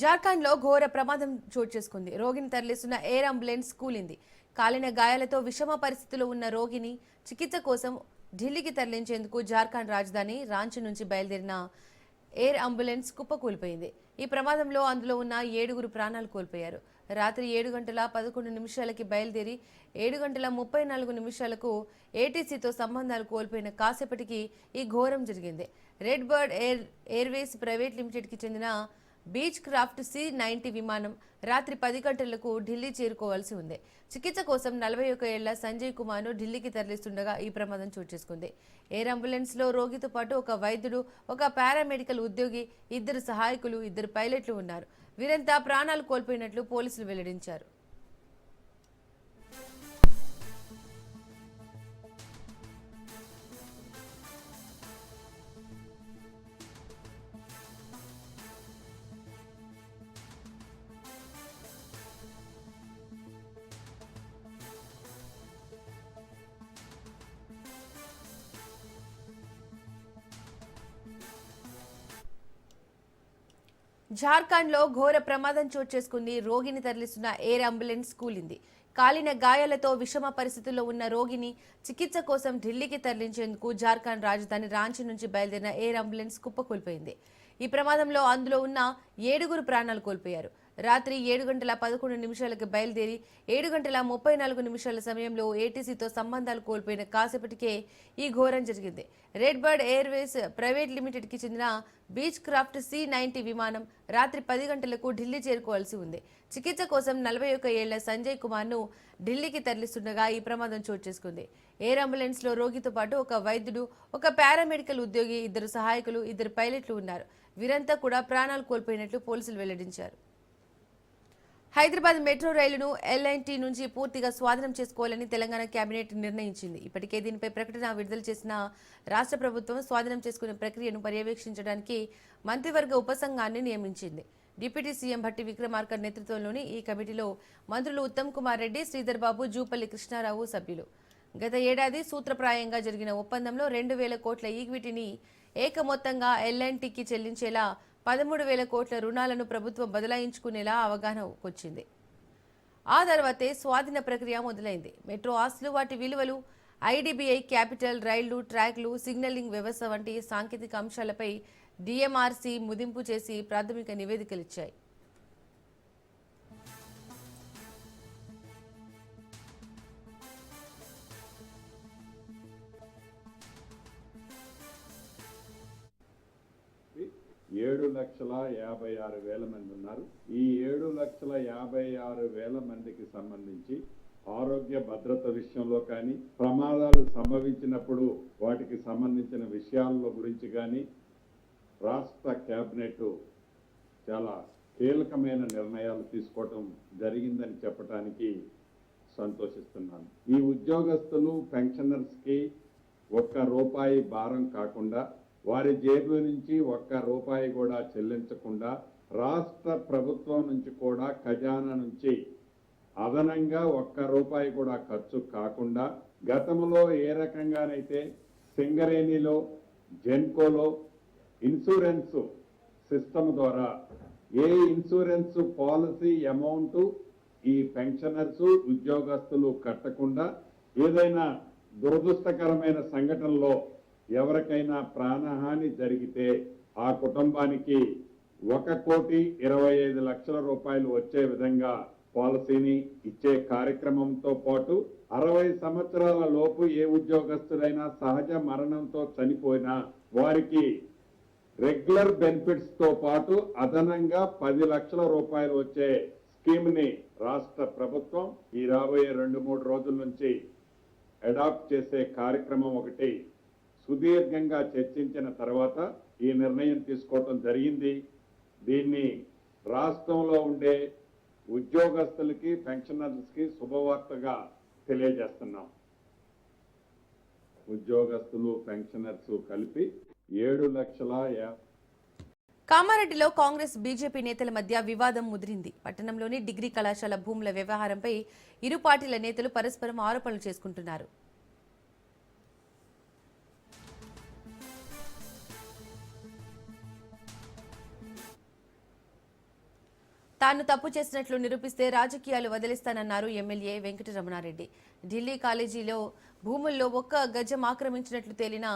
జార్ఖండ్ లో ఘోర ప్రమాదం చోటు చేసుకుంది. రోగిని తరలిస్తున్న ఎయిర్ అంబులెన్స్ కూలింది. కాలిన గాయాలతో విషమ పరిస్థితిలో ఉన్న రోగిని చికిత్స కోసం ఢిల్లీకి తరలించేందుకు జార్ఖండ్ రాజధాని రాంచీ నుంచి బయలుదేరిన ఎయిర్ అంబులెన్స్ కుప్పకూలిపోయింది. ఈ ప్రమాదంలో అందులో ఉన్న 7 ప్రాణాలు కోల్పోయారు. రాత్రి 7:11 బయలుదేరి 7:34 ఏటీసీతో సంబంధాలు కోల్పోయిన కాసేపటికి ఈ ఘోరం జరిగింది. Red bird Airways private limited కి చెందిన బీచ్ క్రాఫ్ట్ C-90 విమానం రాత్రి 10 గంటలకు ఢిల్లీ చేరుకోవాల్సి ఉంది. చికిత్స కోసం 41 ఏళ్ల సంజయ్ కుమార్ ను ఢిల్లీకి తరలిస్తుండగా ఈ ప్రమాదం చోటు చేసుకుంది. ఎయిర్ అంబులెన్స్ లో రోగితో పాటు ఒక వైద్యుడు, ఒక పారామెడికల్ ఉద్యోగి, 2 సహాయకులు, 2 పైలట్లు ఉన్నారు. వీరంతా ప్రాణాలు కోల్పోయినట్లు పోలీసులు వెల్లడించారు. జార్ఖండ్ లో ఘోర ప్రమాదం చోటు చేసుకుంది. రోగిని తరలిస్తున్న ఎయిర్ అంబులెన్స్ కూలింది. కాలిన గాయాలతో విషమ పరిస్థితుల్లో ఉన్న రోగిని చికిత్స కోసం ఢిల్లీకి తరలించేందుకు జార్ఖండ్ రాజధాని రాంచీ నుంచి బయలుదేరిన ఎయిర్ అంబులెన్స్ కుప్పకూలిపోయింది. ఈ ప్రమాదంలో అందులో ఉన్న 7 ప్రాణాలు కోల్పోయారు. రాత్రి 7:11 బయలుదేరి 7:34 సమయంలో ఏటీసీతో సంబంధాలు కోల్పోయిన కాసేపటికే ఈ ఘోరం జరిగింది. Red bird Airways private limited కి చెందిన బీచ్ క్రాఫ్ట్ C-90 విమానం రాత్రి 10 గంటలకు ఢిల్లీ చేరుకోవాల్సి ఉంది. చికిత్స కోసం 41 ఏళ్ల సంజయ్ కుమార్ ను ఢిల్లీకి తరలిస్తుండగా ఈ ప్రమాదం చోటు చేసుకుంది. ఎయిర్ అంబులెన్స్ లో రోగితో పాటు ఒక వైద్యుడు, ఒక పారామెడికల్ ఉద్యోగి, 2 సహాయకులు, 2 పైలట్లు ఉన్నారు. వీరంతా కూడా ప్రాణాలు కోల్పోయినట్లు పోలీసులు వెల్లడించారు. హైదరాబాద్ మెట్రో రైలును LNT నుంచి పూర్తిగా స్వాధీనం చేసుకోవాలని తెలంగాణ కేబినెట్ నిర్ణయించింది. ఇప్పటికే దీనిపై ప్రకటన విడుదల చేసిన రాష్ట్ర ప్రభుత్వం స్వాధీనం చేసుకునే ప్రక్రియను పర్యవేక్షించడానికి మంత్రివర్గ ఉపసంఘాన్ని నియమించింది. డిప్యూటీ సీఎం భట్టి విక్రమార్క నేతృత్వంలోని ఈ కమిటీలో మంత్రులు ఉత్తమ్ కుమార్ రెడ్డి, శ్రీధర్ బాబు, జూపల్లి కృష్ణారావు సభ్యులు. గత ఏడాది సూత్రప్రాయంగా జరిగిన ఒప్పందంలో 2,000 కోట్ల ఈక్విటీని ఏకమొత్తంగా LNTకి చెల్లించేలా 13,000 కోట్ల రుణాలను ప్రభుత్వం బదలాయించుకునేలా అవగాహనకొచ్చింది. ఆ తర్వాతే స్వాధీన ప్రక్రియ మొదలైంది. మెట్రో ఆస్తులు, వాటి విలువలు, IDBI క్యాపిటల్, రైళ్లు, ట్రాక్లు, సిగ్నలింగ్ వ్యవస్థ వంటి సాంకేతిక అంశాలపై DMRC ముదింపు చేసి ప్రాథమిక నివేదికలిచ్చాయి. ఏడు 7,56,000 మంది ఉన్నారు. ఈ 7,56,000 మందికి సంబంధించి ఆరోగ్య భద్రత విషయంలో కానీ, ప్రమాదాలు సంభవించినప్పుడు వాటికి సంబంధించిన విషయాల గురించి కానీ రాష్ట్ర కేబినెట్ చాలా కీలకమైన నిర్ణయాలు తీసుకోవటం జరిగిందని చెప్పడానికి సంతోషిస్తున్నాను. ఈ ఉద్యోగస్తులు, పెన్షనర్స్కి ₹1 భారం కాకుండా, వారి జేబు నుంచి ₹1 కూడా చెల్లించకుండా, రాష్ట్ర ప్రభుత్వం నుంచి కూడా, ఖజానా నుంచి అదనంగా ₹1 కూడా ఖర్చు కాకుండా, గతంలో ఏ రకంగానైతే సింగరేణిలో, జెన్కోలో ఇన్సూరెన్స్ సిస్టమ్ ద్వారా ఏ ఇన్సూరెన్స్ పాలసీ అమౌంట్ ఈ పెన్షనర్స్, ఉద్యోగస్తులు కట్టకుండా, ఏదైనా దురదృష్టకరమైన సంఘటనలో ఎవరికైనా ప్రాణహాని జరిగితే ఆ కుటుంబానికి ₹1,25,00,000 వచ్చే విధంగా పాలసీని ఇచ్చే కార్యక్రమంతో పాటు 60 సంవత్సరాల లోపు ఏ ఉద్యోగస్తుడైనా సహజ మరణంతో చనిపోయినా వారికి రెగ్యులర్ బెనిఫిట్స్ తో పాటు అదనంగా ₹10 లక్షల వచ్చే స్కీమ్ ని రాష్ట్ర ప్రభుత్వం ఈ రాబోయే 2-3 రోజుల నుంచి అడాప్ట్ చేసే కార్యక్రమం ఒకటి సుదీర్ఘంగా చర్చించిన తర్వాత ఈ నిర్ణయం తీసుకోవటం జరిగింది. దీన్ని రాష్ట్రంలో ఉండే ఉద్యోగస్తులకి, పెన్షనర్స్కి శుభవార్తగా తెలియజేస్తున్నాం. ఉద్యోగస్తులు, పెన్షనర్స్ కలిపి 7,50,000. కామారెడ్డిలో కాంగ్రెస్, బీజేపీ నేతల మధ్య వివాదం ముదిరింది. పట్టణంలోని డిగ్రీ కళాశాల భూముల వ్యవహారంపై ఇరు పార్టీల నేతలు పరస్పరం ఆరోపణలు చేసుకుంటున్నారు. తాను తప్పు చేసినట్లు నిరూపిస్తే రాజకీయాలు వదిలిస్తానన్నారు ఎమ్మెల్యే వెంకటరమణారెడ్డి. ఢిల్లీ కాలేజీలో భూముల్లో ఒక్క గజం ఆక్రమించినట్లు తేలినా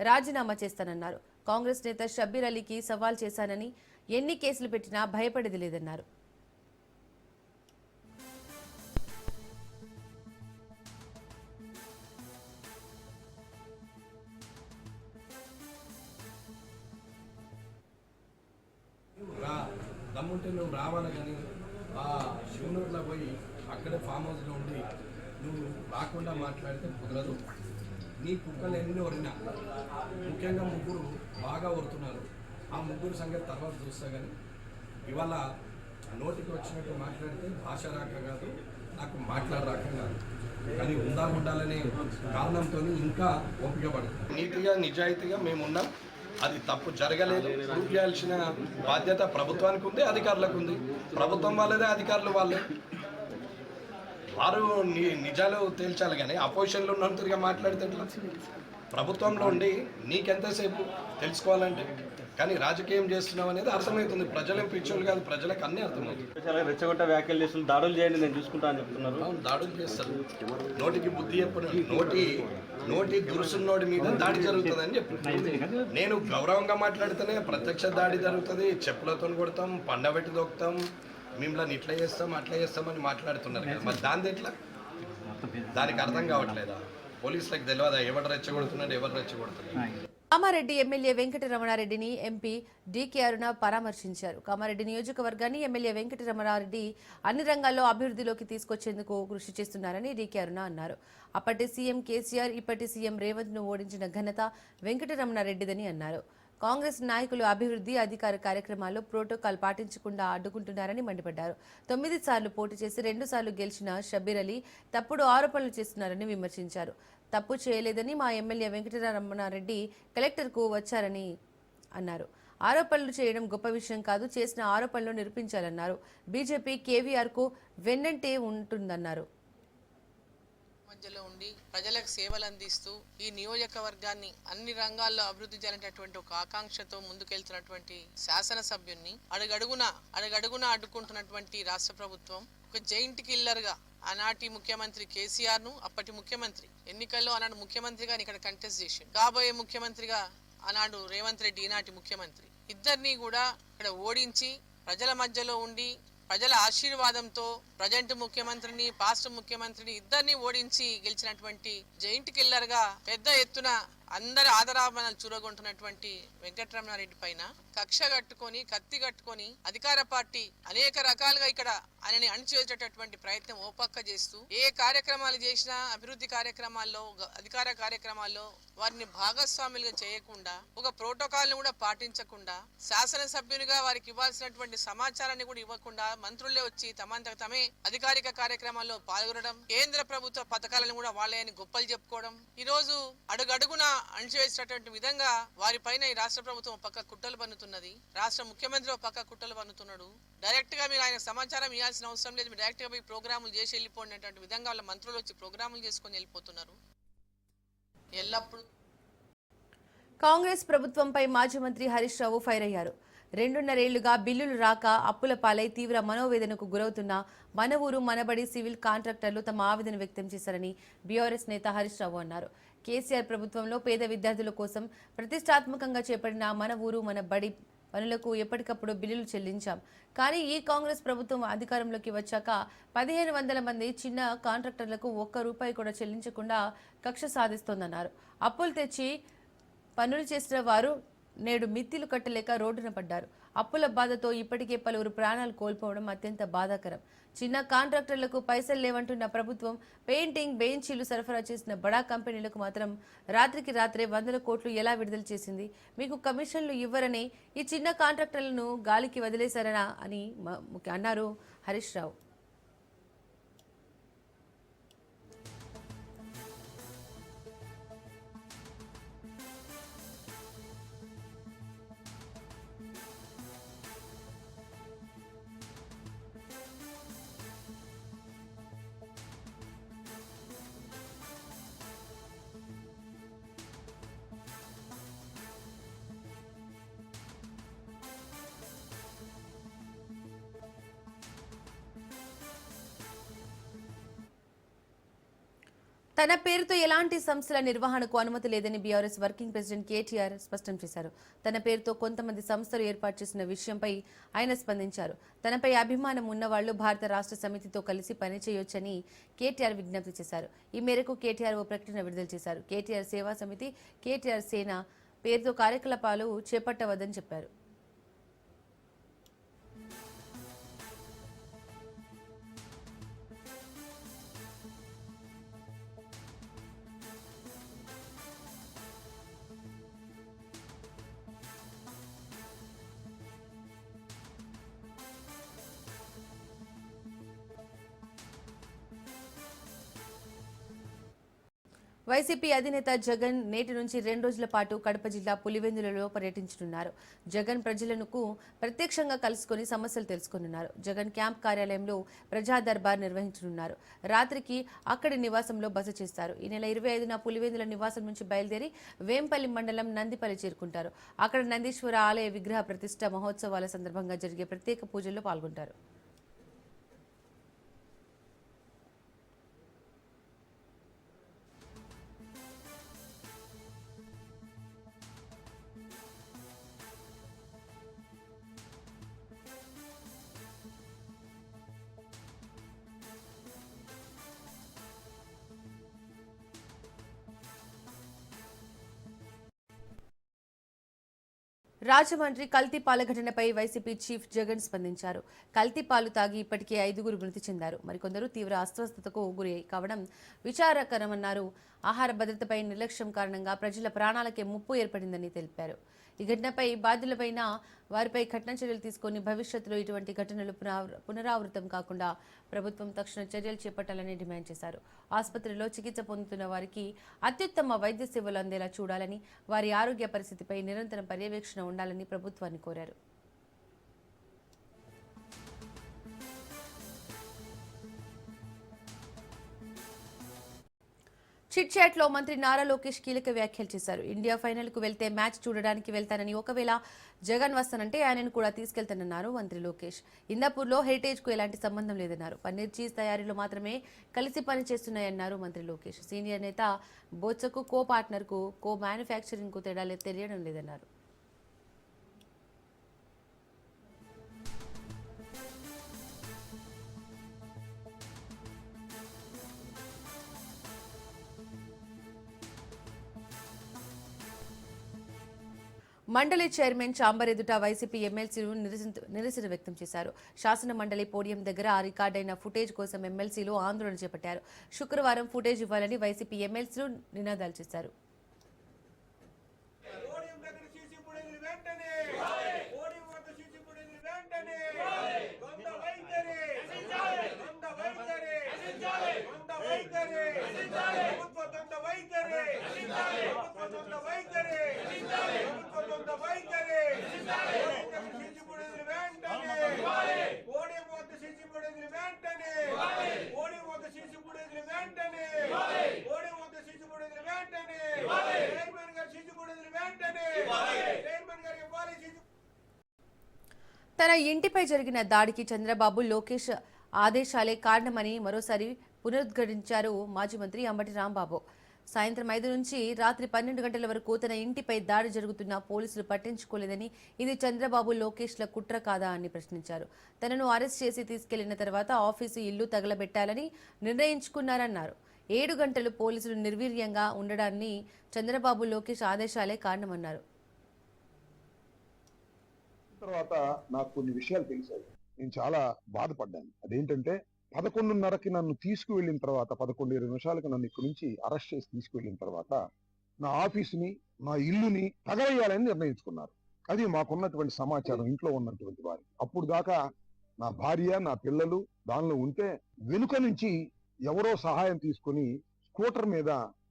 రాజీనామా చేస్తానన్నారు. కాంగ్రెస్ నేత షబ్బీర్ అలీకి సవాల్ చేశానని, ఎన్ని కేసులు పెట్టినా భయపడేది లేదన్నారు. దమ్ముంటే నువ్వు రావాలి కానీ ఆ శివనూరులో పోయి అక్కడే ఫామ్ హౌస్లో ఉండి నువ్వు రాకుండా మాట్లాడితే కుదరదు. నీ కుక్కలు ఎన్ని ఒరినా ముఖ్యంగా ముగ్గురు బాగా ఒరుతున్నారు. ఆ ముగ్గురు సంగతి తర్వాత చూస్తా కానీ ఇవాళ నోటికి వచ్చినట్టు మాట్లాడితే భాష రాక కాదు, నాకు మాట్లాడరాక కాదు, కానీ ఉండాలనే కారణంతో ఇంకా ఓపిక పడుతుంది. నీతిగా నిజాయితీగా మేమున్నాం. అది తప్పు జరగలేదు. ప్రూవ్ చేయాల్సిన బాధ్యత ప్రభుత్వానికి ఉంది, అధికారులకు ఉంది. ప్రభుత్వం వాళ్ళదే, అధికారులు వాళ్ళే. వారు నిజాలు తేల్చాలి కానీ అపోజిషన్లో ఉన్నంతగా మాట్లాడితే ఎట్లా? ప్రభుత్వంలో ఉండి నీకెంతసేపు తెలుసుకోవాలంటే, కానీ రాజకీయం చేస్తున్నాం అనేది అర్థమవుతుంది. ప్రజలేం పిచ్చోళ్ళు కాదు, ప్రజలకు అన్నీ అర్థమవుతుంది. రెచ్చగొట్ట వ్యాఖ్యలు చేస్తున్నారు, దాడులు చేయండి నేను చూసుకుంటా అని చెప్తున్నారు. అవును, దాడులు చేస్తారు. నోటికి బుద్ధి చెప్పిన నోటి దురుసున్నోడి మీద దాడి జరుగుతుందని చెప్పి నేను గౌరవంగా మాట్లాడితేనే ప్రత్యక్ష దాడి జరుగుతుంది. చెప్పులతో కొడతాం, పండబెట్టి దొక్కుతాం, మిమ్మల్ని ఇట్లా చేస్తాం అట్లా చేస్తామని మాట్లాడుతున్నారు కదా. మరి దాని ఎట్లా? దానికి అర్థం కావట్లేదా? పోలీసులకు తెలియదా ఎవరు రెచ్చగొడుతున్నాడు, ఎవరు రెచ్చగొడుతున్నారు? కామారెడ్డి ఎమ్మెల్యే వెంకటరమణారెడ్డిని ఎంపీ డీకే అరుణ పరామర్శించారు. కామారెడ్డి నియోజకవర్గాన్ని ఎమ్మెల్యే వెంకటరమణారెడ్డి అన్ని రంగాల్లో అభివృద్ధిలోకి తీసుకొచ్చేందుకు కృషి చేస్తున్నారని డీకే అరుణ అన్నారు. అప్పటి సీఎం కేసీఆర్, ఇప్పటి సీఎం రేవంత్ ను ఓడించిన ఘనత వెంకటరమణారెడ్డిదని అన్నారు. కాంగ్రెస్ నాయకులు అభివృద్ధి, అధికార కార్యక్రమాల్లో ప్రోటోకాల్ పాటించకుండా అడ్డుకుంటున్నారని మండిపడ్డారు. 9 సార్లు పోటీ చేసి 2 సార్లు గెలిచిన షబ్బీర్ అలీ తప్పుడు ఆరోపణలు చేస్తున్నారని విమర్శించారు. తప్పు చేయలేదని మా ఎమ్మెల్యే వెంకటరమణారెడ్డి కలెక్టర్కు వచ్చారని అన్నారు. ఆరోపణలు చేయడం గొప్ప విషయం కాదు, చేసిన ఆరోపణలు నిరూపించాలన్నారు. బీజేపీ కేవీఆర్కు వెన్నంటే ఉంటుందన్నారు. మధ్యలో ఉండి ప్రజలకు సేవలు అందిస్తూ ఈ నియోజకవర్గాన్ని అన్ని రంగాల్లో అభివృద్ధి చేయాలనేటటువంటి ఒక ఆకాంక్షతో ముందుకెళ్తున్నటువంటి శాసనసభ్యున్ని అడుగడుగున అడ్డుకుంటున్నటువంటి రాష్ట్ర ప్రభుత్వం ఒక జైంట్ కిల్లర్ గా ఆనాటి ముఖ్యమంత్రి కేసీఆర్ ను, అప్పటి ముఖ్యమంత్రి ఎన్నికల్లో ఆనాడు ముఖ్యమంత్రిగా ఇక్కడ కంటెస్ట్ చేసి కాబోయే ముఖ్యమంత్రిగా ఆనాడు రేవంత్ రెడ్డి ఈనాటి ముఖ్యమంత్రి ఇద్దరిని కూడా ఇక్కడ ఓడించి ప్రజల మధ్యలో ఉండి ప్రజల ఆశీర్వాదంతో ప్రజెంట్ ముఖ్యమంత్రిని, పాస్ట్ ముఖ్యమంత్రిని ఇద్దరిని ఓడించి గెలిచినటువంటి జైంట్ కిల్లర్ గా పెద్ద ఎత్తున అందరి ఆదరాభరణాలు చూరగొంటున్నటువంటి వెంకటరమణారెడ్డి పైన కక్ష కట్టుకొని, కత్తి కట్టుకొని అధికార పార్టీ అనేక రకాలుగా ఇక్కడ ఆయనని అణిచివేసేటటువంటి ప్రయత్నం ఓ పక్క చేస్తూ ఏ కార్యక్రమాలు చేసినా అభివృద్ధి కార్యక్రమాల్లో, అధికార కార్యక్రమాల్లో వారిని భాగస్వాములుగా చేయకుండా, ఒక ప్రోటోకాల్ ను కూడా పాటించకుండా, శాసనసభ్యునిగా వారికి ఇవ్వాల్సినటువంటి సమాచారాన్ని కూడా ఇవ్వకుండా మంత్రులే వచ్చి తమంతకు తమే అధికారిక కార్యక్రమాల్లో పాల్గొనడం, కేంద్ర ప్రభుత్వ పథకాలను కూడా వాళ్ళని గొప్పలు చెప్పుకోవడం, ఈ రోజు అడుగడుగున అణిచివేసేటటువంటి విధంగా వారి పైన ఈ రాష్ట్ర ప్రభుత్వం పక్క కుట్రలు పన్నుతున్నది. రాష్ట్ర ముఖ్యమంత్రి ఒక పక్క కుట్రలు పన్నుతున్నాడు. డైరెక్ట్ గా మీరు ఆయన సమాచారం ఇవ్వాల్సిన అవసరం లేదు, మీరు డైరెక్ట్ గా పోయి ప్రోగ్రాములు చేసి వెళ్ళిపోయినటువంటి విధంగా వాళ్ళ మంత్రులు వచ్చి ప్రోగ్రాములు చేసుకొని వెళ్ళిపోతున్నారు. ఎల్లప్పుడు కాంగ్రెస్ ప్రభుత్వంపై మాజీ మంత్రి హరీష్ రావు ఫైర్ అయ్యారు. 2.5 ఏళ్లుగా బిల్లులు రాక అప్పుల పాలై తీవ్ర మనోవేదనకు గురవుతున్న మన ఊరు మనబడి సివిల్ కాంట్రాక్టర్లు తమ ఆవేదన వ్యక్తం చేశారని బీఆర్ఎస్ నేత హరీష్ రావు అన్నారు. కేసీఆర్ ప్రభుత్వంలో పేద విద్యార్థుల కోసం ప్రతిష్టాత్మకంగా చేపట్టిన మన ఊరు మన బడి పనులకు ఎప్పటికప్పుడు బిల్లులు చెల్లించాం. కానీ ఈ కాంగ్రెస్ ప్రభుత్వం అధికారంలోకి వచ్చాక 1500 మంది చిన్న కాంట్రాక్టర్లకు ₹1 కూడా చెల్లించకుండా కక్ష సాధిస్తోందన్నారు. అప్పులు తెచ్చి పనులు చేసిన వారు నేడు మిత్తిలు కట్టలేక రోడ్డున పడ్డారు. అప్పుల బాధతో ఇప్పటికే పలువురు ప్రాణాలు కోల్పోవడం అత్యంత బాధాకరం. చిన్న కాంట్రాక్టర్లకు పైసలు లేవంటున్న ప్రభుత్వం పెయింటింగ్, బెంచీలు సరఫరా చేసిన బడా కంపెనీలకు మాత్రం రాత్రికి రాత్రే 100 కోట్లు ఎలా విడుదల చేసింది? మీకు కమిషన్లు ఇవ్వరని ఈ చిన్న కాంట్రాక్టర్లను గాలికి వదిలేశారనా అని అన్నారు హరీష్ రావు. తన పేరుతో ఎలాంటి సంస్థల నిర్వహణకు అనుమతి లేదని బీఆర్ఎస్ వర్కింగ్ ప్రెసిడెంట్ కేటీఆర్ స్పష్టం చేశారు. తన పేరుతో కొంతమంది సంస్థలు ఏర్పాటు చేసిన విషయంపై ఆయన స్పందించారు. తనపై అభిమానం ఉన్నవాళ్లు భారత రాష్ట్ర సమితితో కలిసి పనిచేయొచ్చని కేటీఆర్ విజ్ఞప్తి చేశారు. ఈ మేరకు కేటీఆర్ ఓ ప్రకటన విడుదల చేశారు. కేటీఆర్ సేవా సమితి, కేటీఆర్ సేన పేరుతో కార్యకలాపాలు చేపట్టవద్దని చెప్పారు. వైసీపీ అధినేత జగన్ నేటి నుంచి 2 రోజుల పాటు కడప జిల్లా పులివెందులలో పర్యటించనున్నారు. జగన్ ప్రజలను ప్రత్యక్షంగా కలుసుకుని సమస్యలు తెలుసుకున్నారు. జగన్ క్యాంప్ కార్యాలయంలో ప్రజా దర్బార్ నిర్వహించనున్నారు. రాత్రికి అక్కడి నివాసంలో బస చేస్తారు. ఈ నెల 25న పులివెందుల నివాసం నుంచి బయలుదేరి వేంపల్లి మండలం నందిపల్లి చేరుకుంటారు. అక్కడ నందీశ్వర ఆలయ విగ్రహ ప్రతిష్ఠ మహోత్సవాల సందర్భంగా జరిగే ప్రత్యేక పూజల్లో పాల్గొంటారు. రాజమండ్రి కల్తీ పాల ఘటనపై వైసీపీ చీఫ్ జగన్ స్పందించారు. కల్తీ పాలు తాగి ఇప్పటికే 5గురు మృతి చెందారు. మరికొందరు తీవ్ర అస్వస్థతకు గురి కావడం విచారకరమన్నారు. ఆహార భద్రతపై నిర్లక్ష్యం కారణంగా ప్రజల ప్రాణాలకే ముప్పు ఏర్పడిందని తెలిపారు. ఈ ఘటనపై బాధ్యులపైన వారిపై కఠిన చర్యలు తీసుకుని భవిష్యత్తులో ఇటువంటి ఘటనలు పునరావృతం కాకుండా ప్రభుత్వం తక్షణ చర్యలు చేపట్టాలని డిమాండ్ చేశారు. ఆసుపత్రిలో చికిత్స పొందుతున్న వారికి అత్యుత్తమ వైద్య సేవలు అందేలా చూడాలని, వారి ఆరోగ్య పరిస్థితిపై నిరంతరం పర్యవేక్షణ ఉండాలని ప్రభుత్వాన్ని కోరారు. చిట్ చాట్ లో మంత్రి నారా లోకేష్ కీలక వ్యాఖ్యలు చేశారు. ఇండియా ఫైనల్ కు వెళ్తే మ్యాచ్ చూడడానికి వెళ్తానని, ఒకవేళ జగన్ వస్తానంటే ఆయనను కూడా తీసుకెళ్తానన్నారు మంత్రి లోకేష్. ఇందాపూర్లో హెరిటేజ్ కు ఎలాంటి సంబంధం లేదన్నారు. పన్నీర్ చీజ్ తయారీలో మాత్రమే కలిసి పనిచేస్తున్నాయన్నారు మంత్రి లోకేష్. సీనియర్ నేత బొత్సకు కో పార్ట్నర్ కు కో మ్యానుఫ్యాక్చరింగ్ కు తేడా తెలియడం లేదన్నారు. మండలి చైర్మన్ చాంబర్ ఎదుట వైసీపీ ఎమ్మెల్సీలు నిరసన వ్యక్తం చేశారు. శాసన మండలి పోడియం దగ్గర రికార్డైన ఫుటేజ్ కోసం ఎమ్మెల్సీలు ఆందోళన చేపట్టారు. శుక్రవారం ఫుటేజ్ ఇవ్వాలని వైసీపీ ఎమ్మెల్సీలు నినాదాలు చేశారు. తన ఇంటిపై జరిగిన దాడికి చంద్రబాబు, లోకేష్ ఆదేశాలే కారణమని మరోసారి పునరుద్ఘాటించారు మాజీ మంత్రి అంబటి రాంబాబు. సాయంత్రం 5 నుంచి రాత్రి 12 గంటల వరకు తన ఇంటిపై దాడి జరుగుతున్నా పోలీసులు పట్టించుకోలేదని, ఇది చంద్రబాబు, లోకేష్ల కుట్ర కాదా అని ప్రశ్నించారు. తనను అరెస్ట్ చేసి తీసుకెళ్లిన తర్వాత ఆఫీసు, ఇల్లు తగలబెట్టాలని నిర్ణయించుకున్నారన్నారు. 7 గంటలు పోలీసులు నిర్వీర్యంగా ఉండడాన్ని చంద్రబాబు, లోకేష్ ఆదేశాలే కారణమన్నారు. తర్వాత నాకు కొన్ని విషయాలు తెలిసాయి. నేను చాలా బాధపడ్డాను. అదేంటంటే 11:30కి నన్ను తీసుకువెళ్ళిన తర్వాత 11:20 నిమిషాలకు నన్ను ఇక్కడి నుంచి అరెస్ట్ చేసి తీసుకువెళ్ళిన తర్వాత నా ఆఫీసుని, నా ఇల్లుని తగవేయాలని నిర్ణయించుకున్నారు. అది మాకున్నటువంటి సమాచారం ఇంట్లో ఉన్నటువంటి వారి. అప్పుడు దాకా నా భార్య, నా పిల్లలు దానిలో ఉంటే వెనుక నుంచి ఎవరో సహాయం తీసుకుని స్కూటర్ మీద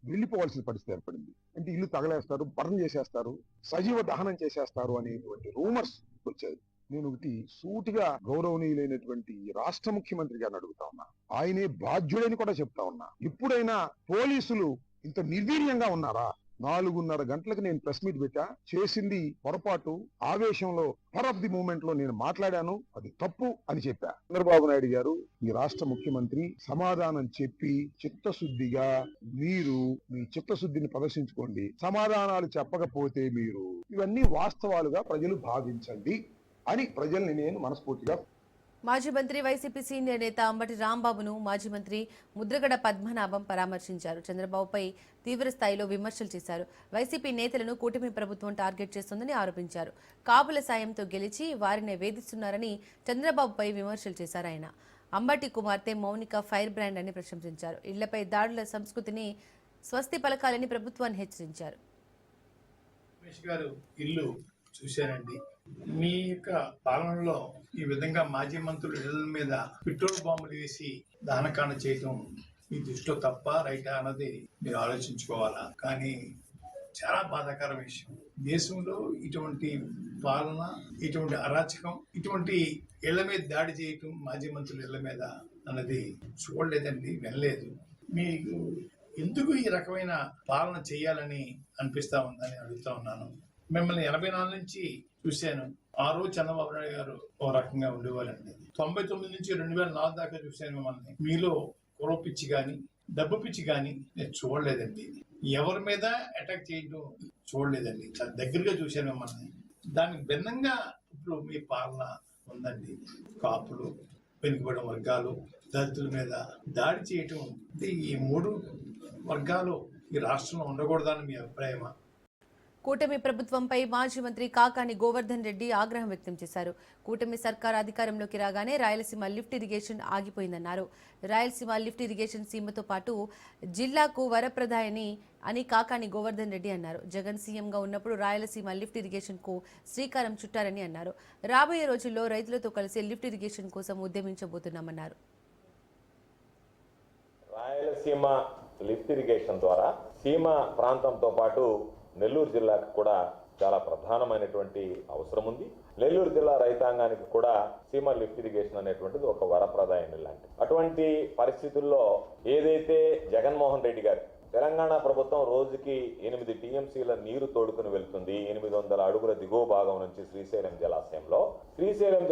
వెళ్లిపోవాల్సిన పరిస్థితి ఏర్పడింది. అంటే ఇల్లు తగలేస్తారు, బర్న్ చేసేస్తారు, సజీవ దహనం చేసేస్తారు అనేటువంటి రూమర్స్ వచ్చాయి. నేను ఒకటి సూటిగా గౌరవనీయులైనటువంటి రాష్ట్ర ముఖ్యమంత్రి గారిని అడుగుతా ఉన్నా, ఆయనే బాధ్యుడని కూడా చెప్తా ఉన్నా. ఎప్పుడైనా పోలీసులు ఇంత నిర్వీర్యంగా ఉన్నారా? 4:30 గంటలకు నేను ప్రెస్ మీట్ పెట్టా. చేసింది పొరపాటు, ఆవేశంలో పర్ ఆఫ్ ది మూమెంట్ లో నేను మాట్లాడాను, అది తప్పు అని చెప్పా. చంద్రబాబు నాయుడు గారు ఈ రాష్ట్ర ముఖ్యమంత్రి సమాధానం చెప్పి చిత్తశుద్ధిగా మీరు మీ చిత్తశుద్ధిని ప్రదర్శించుకోండి. సమాధానాలు చెప్పకపోతే మీరు ఇవన్నీ వాస్తవాలుగా ప్రజలు భావించండి అని ప్రజల్ని నేను మనస్ఫూర్తిగా. మాజీ మంత్రి వైసీపీ సీనియర్ నేత అంబటి రాంబాబును మాజీ మంత్రి ముద్రగడ పద్మనాభం పరామర్శించారు. చంద్రబాబుపై తీవ్ర స్థాయిలో విమర్శలు చేశారు. వైసీపీ నేతలను కూటమి ప్రభుత్వం టార్గెట్ చేస్తోందని ఆరోపించారు. కాపుల సాయంతో గెలిచి వారినే వేధిస్తున్నారని చంద్రబాబుపై విమర్శలు చేశారు ఆయన. అంబటి కుమార్తె మౌనిక ఫైర్ బ్రాండ్ అని ప్రశంసించారు. ఇళ్లపై దాడుల సంస్కృతిని స్వస్తి పలకాలని ప్రభుత్వాన్ని హెచ్చరించారు. ఇల్లు చూశానండి. మీ యొక్క పాలనలో ఈ విధంగా మాజీ మంత్రుల ఇళ్ల మీద పెట్రోల్ బాంబులు వేసి దహనకాండ చేయటం మీ దృష్టిలో తప్ప రైటా అన్నది మీరు ఆలోచించుకోవాలా. కానీ చాలా బాధాకర విషయం, దేశంలో ఇటువంటి పాలన, ఇటువంటి అరాచకం, ఇటువంటి ఇళ్ల మీద దాడి చేయటం మాజీ మంత్రుల ఇళ్ల మీద అన్నది చూడలేదండి, వినలేదు. మీకు ఎందుకు ఈ రకమైన పాలన చేయాలని అనిపిస్తా ఉందని అడుగుతా ఉన్నాను. మిమ్మల్ని 84 నుంచి చూశాను. ఆ రోజు చంద్రబాబు నాయుడు గారు ఓ రకంగా ఉండేవాళ్ళండి. 99 నుంచి 2004 దాకా చూశాను మిమ్మల్ని. మీలో కుల పిచ్చి కానీ డబ్బు పిచ్చి కానీ నేను చూడలేదండి. ఎవరి మీద అటాక్ చేయడం చూడలేదండి. చాలా దగ్గరగా చూశాను మిమ్మల్ని. దానికి భిన్నంగా ఇప్పుడు మీ పాలన ఉందండి. కాపులు, వెనుకబడిన వర్గాలు, దళితుల మీద దాడి చేయటం, ఈ 3 వర్గాలు ఈ రాష్ట్రంలో ఉండకూడదని మీ అభిప్రాయమా? కూటమి ప్రభుత్వంపై మాజీ మంత్రి కాకాని గోవర్ధన్ రెడ్డి ఆగ్రహం వ్యక్తం చేశారు. కూటమి సర్కార్ అధికారంలోకి రాగానే రాయలసీమ లిఫ్ట్ ఇరిగేషన్ ఆగిపోయిందన్నారు. రాయలసీమ లిఫ్ట్ ఇరిగేషన్ సీమతో పాటు జిల్లాకు వరప్రదాయని అని కాకాని గోవర్ధన్ రెడ్డి అన్నారు. జగన్ సీఎంగా ఉన్నప్పుడు రాయలసీమ లిఫ్ట్ ఇరిగేషన్ కు శ్రీకారం చుట్టారని అన్నారు. రాబోయే రోజుల్లో రైతులతో కలిసి లిఫ్ట్ ఇరిగేషన్ కోసం ఉద్యమించబోతున్నామన్నారు. రాయలసీమ లిఫ్ట్ ఇరిగేషన్ ద్వారా సీమ ప్రాంతంతో పాటు నెల్లూరు జిల్లాకు కూడా చాలా ప్రధానమైనటువంటి అవసరం ఉంది. నెల్లూరు జిల్లా రైతాంగానికి కూడా సీమ లిఫ్ట్ ఇరిగేషన్ అనేటువంటిది ఒక వరప్రదాయం లాంటి. అటువంటి పరిస్థితుల్లో ఏదైతే జగన్మోహన్ రెడ్డి గారు తెలంగాణ ప్రభుత్వం రోజుకి 8 టీఎంసీల నీరు తోడుకుని వెళ్తుంది 800 అడుగుల దిగువ భాగం నుంచి శ్రీశైలం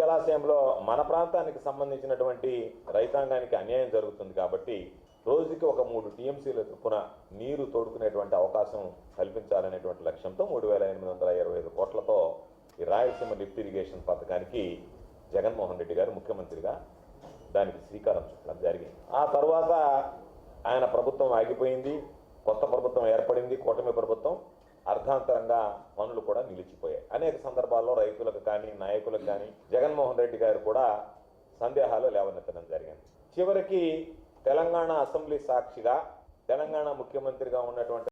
జలాశయంలో మన ప్రాంతానికి సంబంధించినటువంటి రైతాంగానికి అన్యాయం జరుగుతుంది కాబట్టి రోజుకి ఒక 3 టీఎంసీల చొప్పున నీరు తోడుకునేటువంటి అవకాశం కల్పించాలనేటువంటి లక్ష్యంతో 3,825 కోట్లతో ఈ రాయలసీమ లిఫ్ట్ ఇరిగేషన్ పథకానికి జగన్మోహన్ రెడ్డి గారు ముఖ్యమంత్రిగా దానికి శ్రీకారం చుట్టడం జరిగింది. ఆ తర్వాత ఆయన ప్రభుత్వం ఆగిపోయింది, కొత్త ప్రభుత్వం ఏర్పడింది, కూటమి ప్రభుత్వం. అర్ధాంతరంగా పనులు కూడా నిలిచిపోయాయి. అనేక సందర్భాల్లో రైతులకు కానీ నాయకులకు కానీ జగన్మోహన్ రెడ్డి గారు కూడా సందేహాలు లేవనెత్తడం జరిగింది. చివరికి తెలంగాణ అసెంబ్లీ సాక్షిగా తెలంగాణ ముఖ్యమంత్రిగా ఉన్నటువంటి